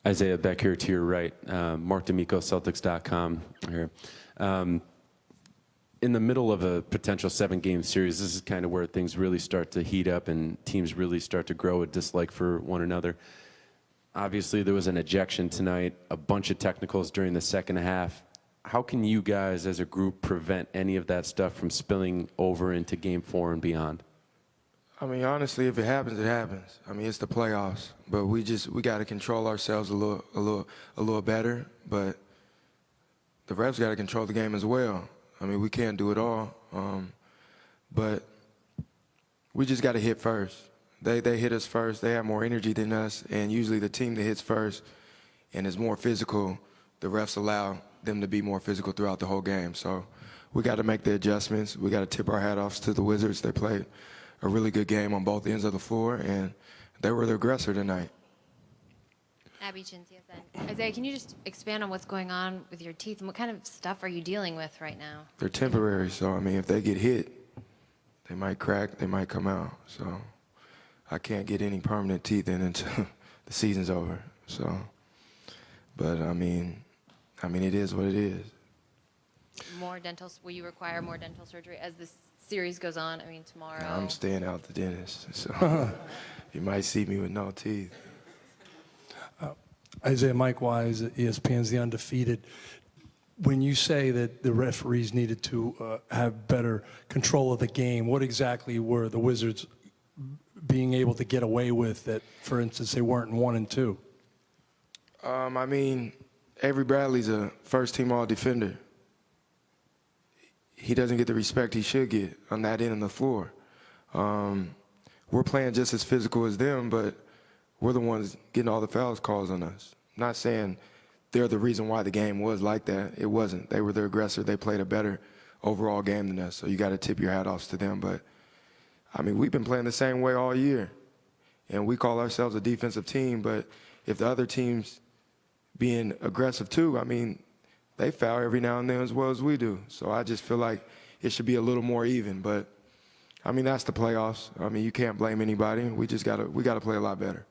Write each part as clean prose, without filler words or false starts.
Isaiah, back here to your right. Mark D'Amico, Celtics.com here. In the middle of a potential 7-game series, this is kind of where things really start to heat up and teams really start to grow a dislike for one another. Obviously, there was an ejection tonight, a bunch of technicals during the second half. How can you guys as a group prevent any of that stuff from spilling over into Game 4 and beyond? I mean, honestly, if it happens, it happens. I mean, it's the playoffs, but we got to control ourselves a little better. But the refs got to control the game as well. I mean, we can't do it all, but we just got to hit first. They hit us first. They have more energy than us, and usually the team that hits first and is more physical, the refs allow them to be more physical throughout the whole game. So we got to make the adjustments. We got to tip our hat off to the Wizards. They played a really good game on both ends of the floor, and they were the aggressor tonight. Abby Chin, CSN. Isaiah, can you just expand on what's going on with your teeth and what kind of stuff are you dealing with right now? They're temporary, so I mean, if they get hit, they might crack, they might come out. So I can't get any permanent teeth in until the season's over. So, but I mean, it is what it is. More dental? Will you require more dental surgery as this series goes on? I mean, tomorrow. No, I'm staying out the dentist, so you might see me with no teeth. Isaiah, Mike Wise, ESPN's The Undefeated. When you say that the referees needed to have better control of the game, what exactly were the Wizards being able to get away with that, for instance, they weren't in 1 and 2? I mean, Avery Bradley's a first-team all-defender. He doesn't get the respect he should get on that end of the floor. We're playing just as physical as them, but we're the ones getting all the fouls calls on us. I'm not saying they're the reason why the game was like that. It wasn't. They were the aggressor. They played a better overall game than us, so you got to tip your hat off to them. But, I mean, we've been playing the same way all year, and we call ourselves a defensive team, but if the other team's being aggressive too, I mean, they foul every now and then as well as we do. So I just feel like it should be a little more even. But, I mean, that's the playoffs. I mean, you can't blame anybody. We gotta play a lot better.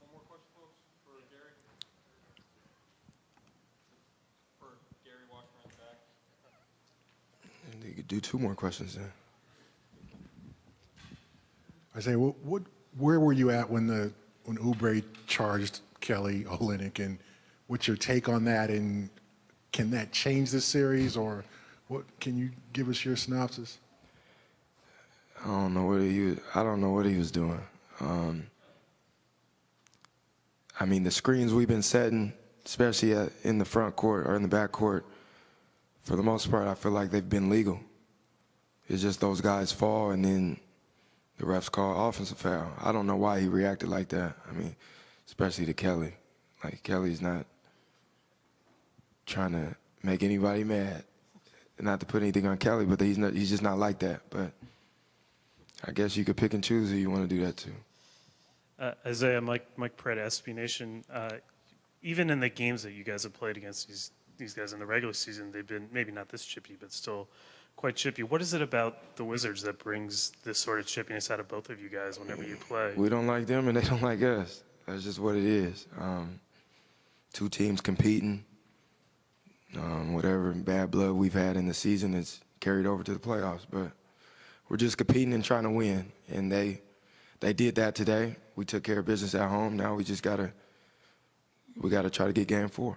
One more question, folks, for Gary. For Gary Washburn back. And you could do 2 more questions then. Isaiah, where were you at when Oubre charged Kelly Olynyk, and what's your take on that? And can that change the series, or what? Can you give us your synopsis? I don't know what he was doing. I mean, the screens we've been setting, especially in the front court or in the back court, for the most part, I feel like they've been legal. It's just those guys fall, and then the refs call offensive foul. I don't know why he reacted like that. I mean, especially to Kelly. Like, Kelly's not trying to make anybody mad. Not to put anything on Kelly, but he's just not like that. But I guess you could pick and choose who you want to do that to. Isaiah, Mike Pratt, SB Nation. Even in the games that you guys have played against these guys in the regular season, they've been maybe not this chippy, but still quite chippy. What is it about the Wizards that brings this sort of chippiness out of both of you guys whenever you play? We don't like them, and they don't like us. That's just what it is. 2 teams competing. Whatever bad blood we've had in the season is carried over to the playoffs. But we're just competing and trying to win. And they did that today. We took care of business at home. Now we just gotta try to get Game 4.